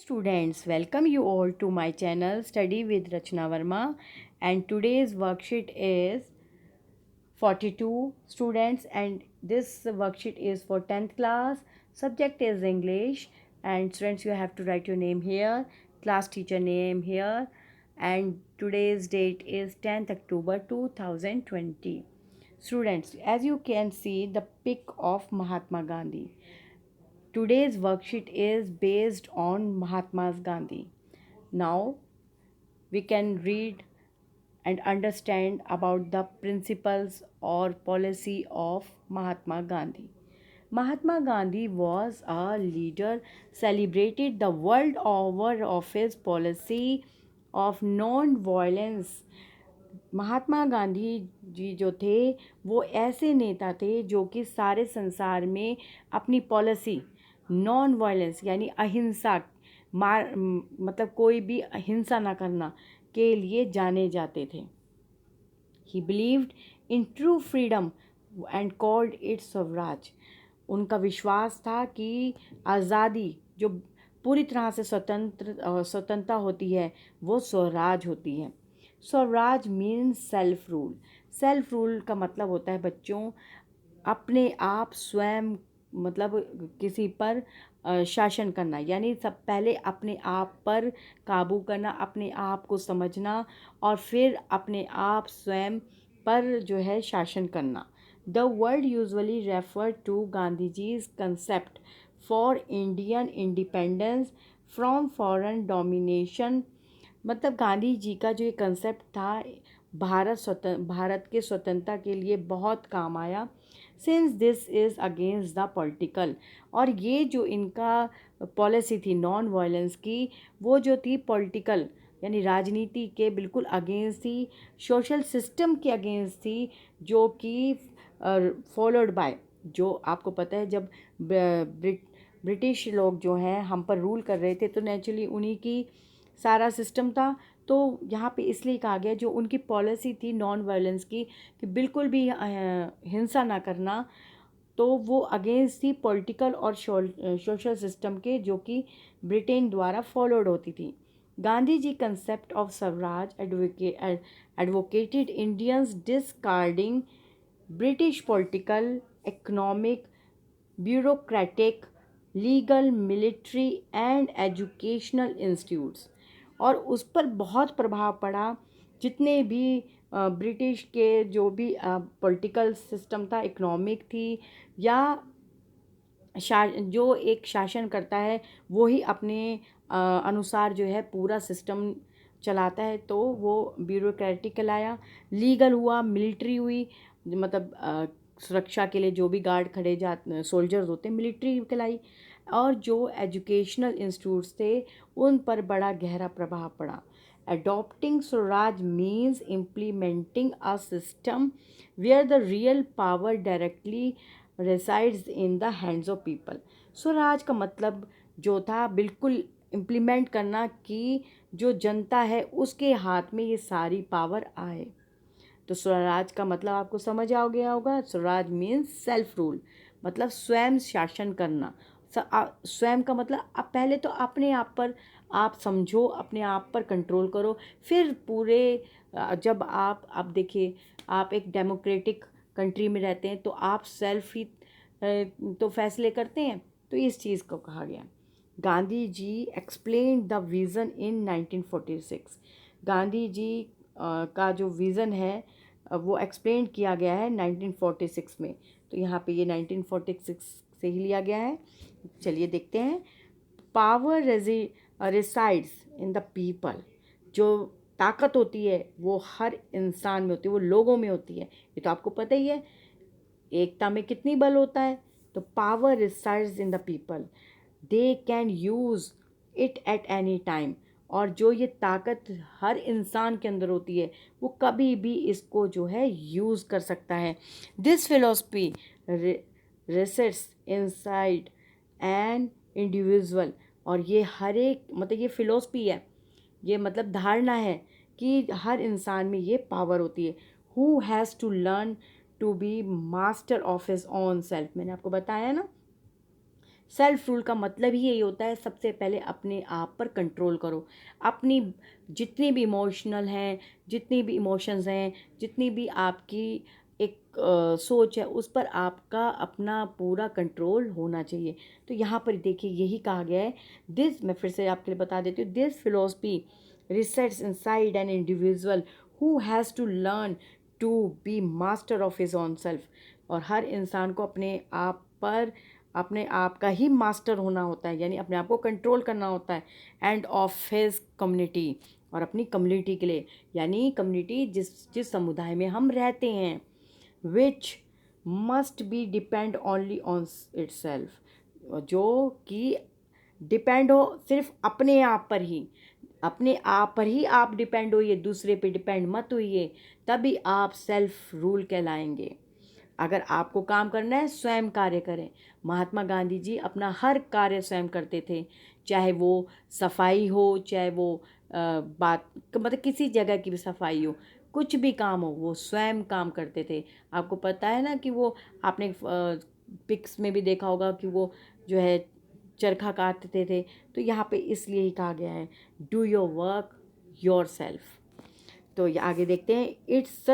Students, welcome you all to my channel Study with Rachna Verma, and today's worksheet is 42 students, and this worksheet is for 10th class. Subject is English, and students, you have to write your name here, class teacher name here, and today's date is 10th October 2020. Students, as you can see the pic of Mahatma Gandhi. Today's worksheet is based on Mahatma Gandhi. Now we can read and understand about the principles or policy of Mahatma Gandhi. Mahatma Gandhi was a leader celebrated the world over of his policy of non-violence. Mahatma Gandhi ji जो थे वो ऐसे नेता थे जो कि सारे संसार में अपनी पॉलिसी नॉन वायलेंस यानी अहिंसा मतलब कोई भी हिंसा ना करना के लिए जाने जाते थे. ही believed in true freedom and called it Swaraj. उनका विश्वास था कि आज़ादी जो पूरी तरह से स्वतंत्रता होती है वो स्वराज होती है. Swaraj means self rule. Self rule का मतलब होता है बच्चों अपने आप स्वयं मतलब किसी पर शासन करना, यानी सब पहले अपने आप पर काबू करना, अपने आप को समझना और फिर अपने आप स्वयं पर जो है शासन करना. The word usually refer to Gandhi ji's concept for Indian independence from foreign domination. मतलब गांधी जी का जो ये कंसेप्ट था भारत के स्वतंत्रता के लिए बहुत काम आया. Since this is against the political, और ये जो इनका पॉलिसी थी नॉन वायलेंस की वो जो थी पॉलिटिकल यानी राजनीति के बिल्कुल अगेंस्ट थी, सोशल सिस्टम के अगेंस्ट थी जो कि फॉलोड बाय, जो आपको पता है जब ब्रिटिश लोग जो हैं हम पर रूल कर रहे थे तो नेचुरली उन्हीं की सारा सिस्टम था. तो यहाँ पे इसलिए कहा गया जो उनकी पॉलिसी थी नॉन वायलेंस की कि बिल्कुल भी हिंसा ना करना, तो वो अगेंस्ट थी पॉलिटिकल और सोशल सिस्टम के जो कि ब्रिटेन द्वारा फॉलोड होती थी. Gandhi ji concept of swaraj advocated Indians discarding British political, economic, bureaucratic, legal, military and educational institutes. और उस पर बहुत प्रभाव पड़ा. जितने भी ब्रिटिश के जो भी पॉलिटिकल सिस्टम था, इकोनॉमिक थी या जो एक शासन करता है वो ही अपने अनुसार जो है पूरा सिस्टम चलाता है, तो वो ब्यूरोक्रेटिक कहलाया. लीगल हुआ, मिलिट्री हुई, मतलब सुरक्षा के लिए जो भी गार्ड खड़े सोल्जर्स होते हैं मिलिट्री कहलाई. और जो एजुकेशनल इंस्टीट्यूट्स थे उन पर बड़ा गहरा प्रभाव पड़ा. Adopting Swaraj means implementing a system where the real power directly resides in the hands of people. Swaraj का मतलब जो था बिल्कुल इम्प्लीमेंट करना कि जो जनता है उसके हाथ में ये सारी पावर आए. तो स्वराज का मतलब आपको समझ आ गया होगा. स्वराज मीन्स सेल्फ रूल, मतलब स्वयं शासन करना. स्वयं का मतलब आप पहले तो अपने आप पर आप समझो, अपने आप पर कंट्रोल करो, फिर पूरे जब आप देखिए आप एक डेमोक्रेटिक कंट्री में रहते हैं तो आप सेल्फ ही तो फैसले करते हैं. तो इस चीज़ को कहा गया. Gandhi ji explain the vision इन 1946. गांधी जी का जो विज़न है वो एक्सप्लेन किया गया है 1946 में. तो यहाँ पे ये 1946 से ही लिया गया है. चलिए देखते हैं. Power resides in the people. जो ताकत होती है वो हर इंसान में होती है, वो लोगों में होती है. ये तो आपको पता ही है एकता में कितनी बल होता है. तो power resides in the people, they can use it at any time. और जो ये ताकत हर इंसान के अंदर होती है वो कभी भी इसको जो है यूज़ कर सकता है. This philosophy resides inside an individual. और ये हर एक मतलब ये फिलोसफी है, ये मतलब धारणा है कि हर इंसान में ये पावर होती है. Who has to learn to be master of his own self. मैंने आपको बताया ना सेल्फ रूल का मतलब ही यही होता है, सबसे पहले अपने आप पर कंट्रोल करो। अपनी जितनी भी इमोशनल हैं, जितनी भी इमोशंस हैं, जितनी भी आपकी एक सोच है, उस पर आपका अपना पूरा कंट्रोल होना चाहिए। तो यहाँ पर देखिए यही कहा गया है। दिस, मैं फिर से आपके लिए बता देती हूँ, this philosophy resets inside an individual who has to learn to be master of his own self. और हर इंसान को अपने आप पर अपने आप का ही मास्टर होना होता है, यानी अपने आप को कंट्रोल करना होता है, एंड ऑफ हिज कम्युनिटी, और अपनी कम्युनिटी के लिए, यानी कम्युनिटी जिस जिस समुदाय में हम रहते हैं, which must be depend only on itself, जो कि डिपेंड हो सिर्फ अपने आप पर ही, अपने आप पर ही आप डिपेंड होइए, दूसरे पे डिपेंड मत होइए, तभी आप सेल्फ रूल कहलाएंगे। अगर आपको काम करना है, स्वयं कार्य करें। महात्मा गांधी जी अपना हर कार्य स्वयं करते थे, चाहे वो सफाई हो, चाहे वो बात मतलब किसी जगह की भी सफाई हो, कुछ भी काम हो, वो स्वयं काम करते थे। आपको पता है ना कि वो, आपने पिक्स में भी देखा होगा कि वो जो है चरखा काटते थे। तो यहाँ पे इसलिए ही कहा गया है, do your work your self. तो ये आगे देखते हैं, इट्स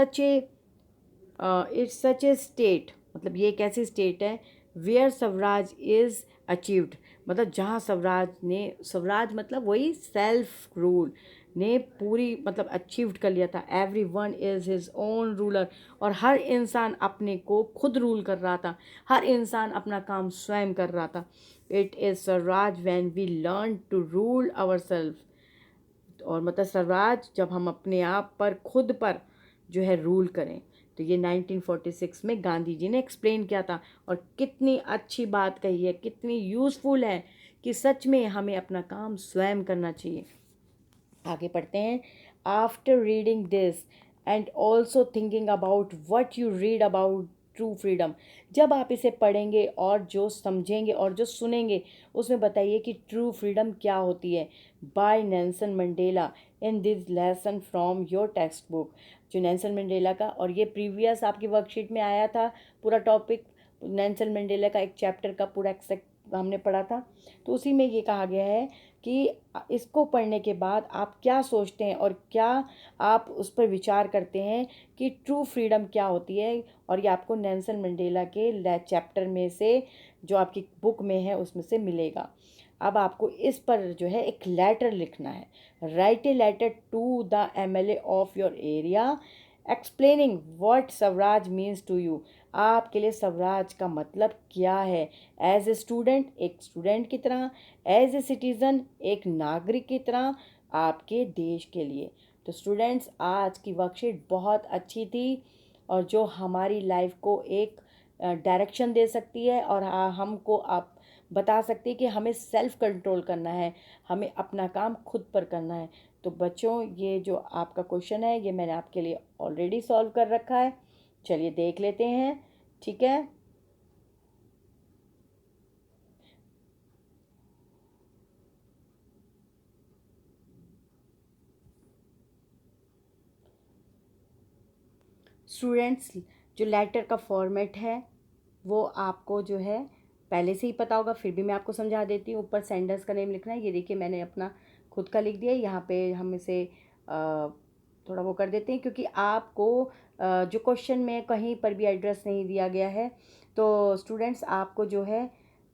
सच ए स्टेट, मतलब ये एक ऐसी स्टेट है, वेयर स्वराज इज़ अचीव्ड, मतलब जहाँ स्वराज मतलब वही सेल्फ रूल ने पूरी मतलब अचीव्ड कर लिया था। Every one is his own ruler, और हर इंसान अपने को खुद रूल कर रहा था, हर इंसान अपना काम स्वयं कर रहा था। It is swaraj when we learn to rule our self, और मतलब स्वराज जब हम अपने आप पर खुद पर जो है रूल करें। तो ये 1946 में गांधी जी ने एक्सप्लेन किया था, और कितनी अच्छी बात कही है, कितनी यूज़फुल है कि सच में हमें अपना काम स्वयं करना चाहिए। आगे पढ़ते हैं। After reading this and also thinking about what you read about true freedom, जब आप इसे पढ़ेंगे और जो समझेंगे और जो सुनेंगे, उसमें बताइए कि ट्रू फ्रीडम क्या होती है। Bye Nelson Mandela in this lesson from your text book, जो नेल्सन मंडेला का, और ये प्रीवियस आपकी वर्कशीट में आया था पूरा टॉपिक, नेल्सन मंडेला का एक चैप्टर का पूरा एक्सेप्ट हमने पढ़ा था। तो उसी में ये कहा गया है कि इसको पढ़ने के बाद आप क्या सोचते हैं और क्या आप उस पर विचार करते हैं कि ट्रू फ्रीडम क्या होती है। और ये आपको नेल्सन मंडेला के चैप्टर में से, जो आपकी बुक में है, उसमें से मिलेगा। अब आपको इस पर जो है एक लेटर लिखना है। Write a letter to the MLA of your area explaining what swaraj means to you, आपके लिए स्वराज का मतलब क्या है। एज ए स्टूडेंट, एक स्टूडेंट की तरह, एज ए सिटीज़न, एक नागरिक की तरह, आपके देश के लिए। तो स्टूडेंट्स, आज की वर्कशीट बहुत अच्छी थी, और जो हमारी लाइफ को एक डायरेक्शन दे सकती है, और हमको आप बता सकती है कि हमें सेल्फ कंट्रोल करना है, हमें अपना काम खुद पर करना है। तो बच्चों, ये जो आपका क्वेश्चन है, ये मैंने आपके लिए ऑलरेडी सॉल्व कर रखा है। चलिए देख लेते हैं, ठीक है। स्टूडेंट्स, जो लेटर का फॉर्मेट है वो आपको जो है पहले से ही पता होगा, फिर भी मैं आपको समझा देती हूँ। ऊपर सेंडर्स का नेम लिखना है, ये देखिए मैंने अपना खुद का लिख दिया है। यहाँ पे हम इसे थोड़ा वो कर देते हैं, क्योंकि आपको जो क्वेश्चन में कहीं पर भी एड्रेस नहीं दिया गया है। तो स्टूडेंट्स, आपको जो है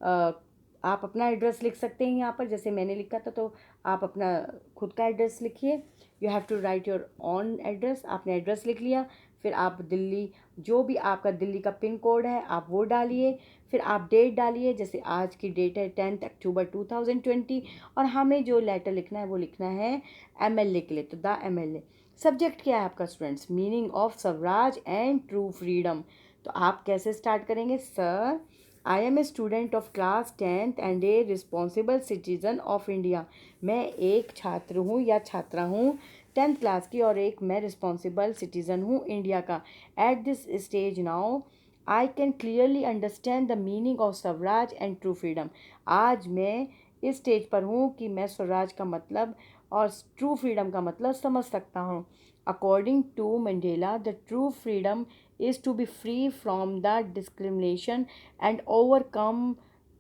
आप अपना एड्रेस लिख सकते हैं यहाँ पर, जैसे मैंने लिखा था। तो आप अपना खुद का एड्रेस लिखिए। You have to write your own address. आपने एड्रेस लिख लिया, फिर आप दिल्ली, जो भी आपका दिल्ली का पिन कोड है आप वो डालिए। फिर आप डेट डालिए, जैसे आज की डेट है 10 अक्टूबर 2020, और हमें जो लेटर लिखना है वो लिखना है एमएलए के लिए। तो द एमएलए। सब्जेक्ट क्या है आपका students? Meaning of swaraj and true freedom. तो आप कैसे स्टार्ट करेंगे? Sir, I am a student of class 10th and a responsible citizen of India. मैं एक छात्र हूँ या छात्रा हूँ 10th क्लास की, और एक मैं रिस्पॉन्सिबल सिटीज़न हूँ इंडिया का। At this stage now I can clearly understand the meaning of swaraj and true freedom. आज मैं इस स्टेज पर हूँ कि मैं स्वराज का मतलब और ट्रू फ्रीडम का मतलब समझ सकता हूँ। According to Mandela, the true freedom is to be free from the discrimination and overcome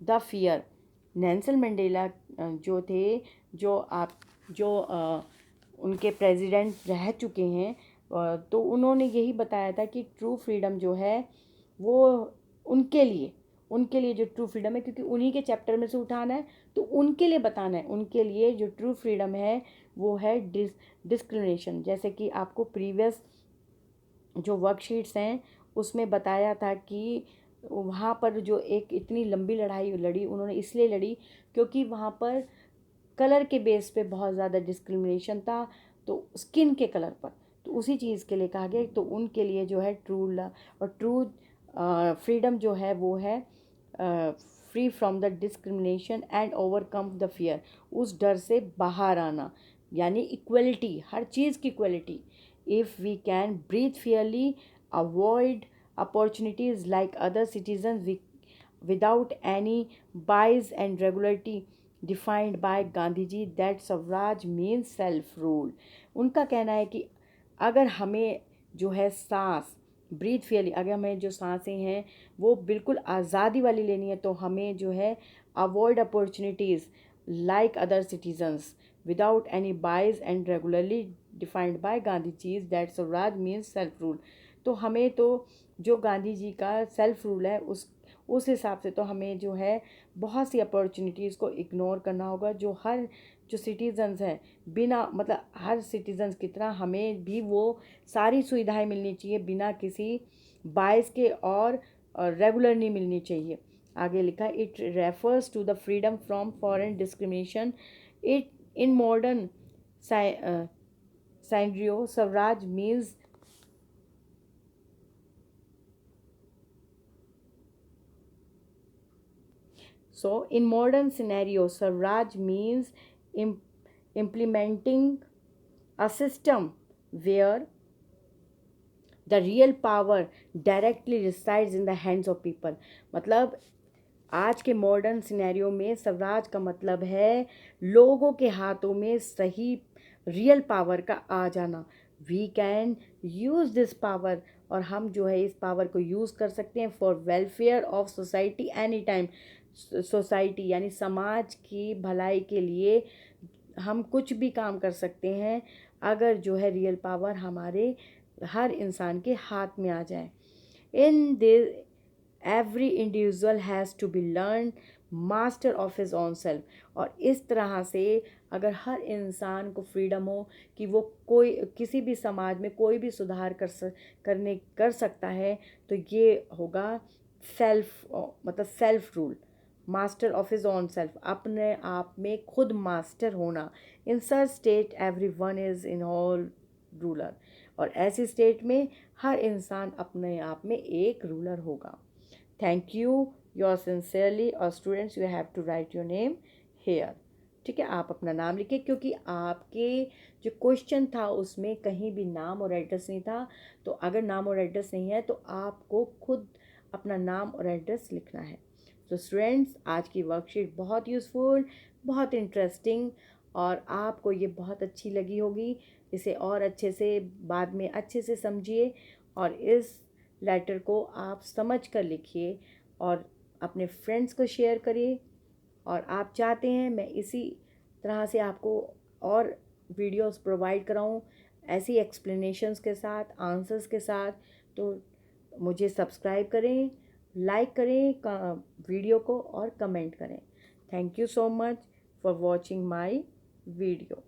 the fear. Nelson Mandela जो थे, जो उनके प्रेसिडेंट रह चुके हैं, तो उन्होंने यही बताया था कि ट्रू फ्रीडम जो है वो उनके लिए जो ट्रू फ्रीडम है, क्योंकि उन्हीं के चैप्टर में से उठाना है, तो उनके लिए बताना है। उनके लिए जो ट्रू फ्रीडम है वो है डिस्क्रिमिनेशन। जैसे कि आपको प्रीवियस जो वर्कशीट्स हैं उसमें बताया था कि वहाँ पर जो एक इतनी लंबी लड़ाई लड़ी, उन्होंने इसलिए लड़ी क्योंकि वहाँ पर कलर के बेस पे बहुत ज़्यादा डिस्क्रिमिनेशन था, तो स्किन के कलर पर, तो उसी चीज़ के लिए कहा गया। तो उनके लिए जो है ट्रू फ्रीडम जो है वो है free from the discrimination and overcome the fear, उस डर से बाहर आना, यानी इक्वलिटी, हर चीज़ की equality. If we can breathe fairly, avoid opportunities like other citizen without any bias and regularity defined by Gandhi ji, that swaraj means self rule। उनका कहना है कि अगर हमें जो है सांस ब्रीथ फेयरली, अगर हमें जो सांसें हैं वो बिल्कुल आज़ादी वाली लेनी है, तो हमें जो है avoid opportunities like other citizens without any bias and regularly defined by Gandhi ji's, that swaraj means self rule. तो हमें तो जो गांधी जी का सेल्फ रूल है उस हिसाब से तो हमें जो है बहुत सी अपॉर्चुनिटीज़ को इग्नोर करना होगा। जो सिटीजन्स हैं, बिना मतलब हर सिटीजन्स की तरह हमें भी वो सारी सुविधाएं मिलनी चाहिए बिना किसी बायस के, और रेगुलर नहीं मिलनी चाहिए। आगे लिखा, it refers to the freedom from foreign discrimination. It in modern scenario, Swaraj means in modern scenario, Swaraj means im- implementing a system where the real power directly resides in the hands of people। मतलब आज के modern scenario में स्वराज का मतलब है लोगों के हाथों में सही रियल पावर का आ जाना। We can use this power, और हम जो है इस पावर को यूज़ कर सकते हैं for welfare of society any time. Society यानी समाज की भलाई के लिए हम कुछ भी काम कर सकते हैं अगर जो है रियल पावर हमारे हर इंसान के हाथ में आ जाए। In this every individual has to be learn master of his own self. और इस तरह से अगर हर इंसान को फ्रीडम हो कि वो कोई किसी भी समाज में कोई भी सुधार कर सकता है, तो ये होगा सेल्फ, मतलब self rule, master of his own self, अपने आप में खुद मास्टर होना। In such state every one is in all ruler. और ऐसी स्टेट में हर इंसान अपने आप में एक रूलर होगा। Thank you, your sincerely. और students, you have to write your name here. ठीक है, आप अपना नाम लिखिए, क्योंकि आपके जो क्वेश्चन था उसमें कहीं भी नाम और एड्रेस नहीं था। तो अगर नाम और एड्रेस नहीं है तो आपको खुद अपना नाम और एड्रेस लिखना है। तो स्टूडेंट्स, आज की वर्कशीट बहुत यूज़फुल, बहुत इंटरेस्टिंग, और आपको ये बहुत अच्छी लगी होगी। इसे और अच्छे से बाद में अच्छे से समझिए, और इस लेटर को आप समझ कर लिखिए और अपने फ्रेंड्स को शेयर करिए। और आप चाहते हैं मैं इसी तरह से आपको और वीडियोस प्रोवाइड कराऊं, ऐसी एक्सप्लेनेशंस के साथ, आंसर्स के साथ, तो मुझे सब्सक्राइब करें, लाइक करें वीडियो को, और कमेंट करें। Thank you so much for watching my video.